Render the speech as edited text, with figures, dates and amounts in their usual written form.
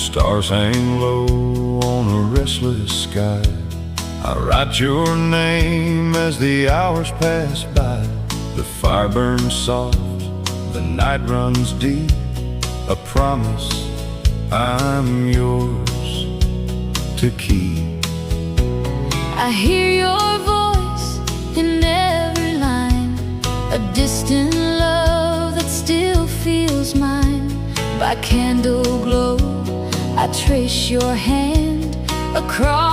Stars hang low on a restless sky. I write your name as the hours pass by. The fire burns soft, the night runs deep. A promise I'm yours to keep. I hear your voice in every line, a distant love that still feels mine. By candle glow I trace your hand across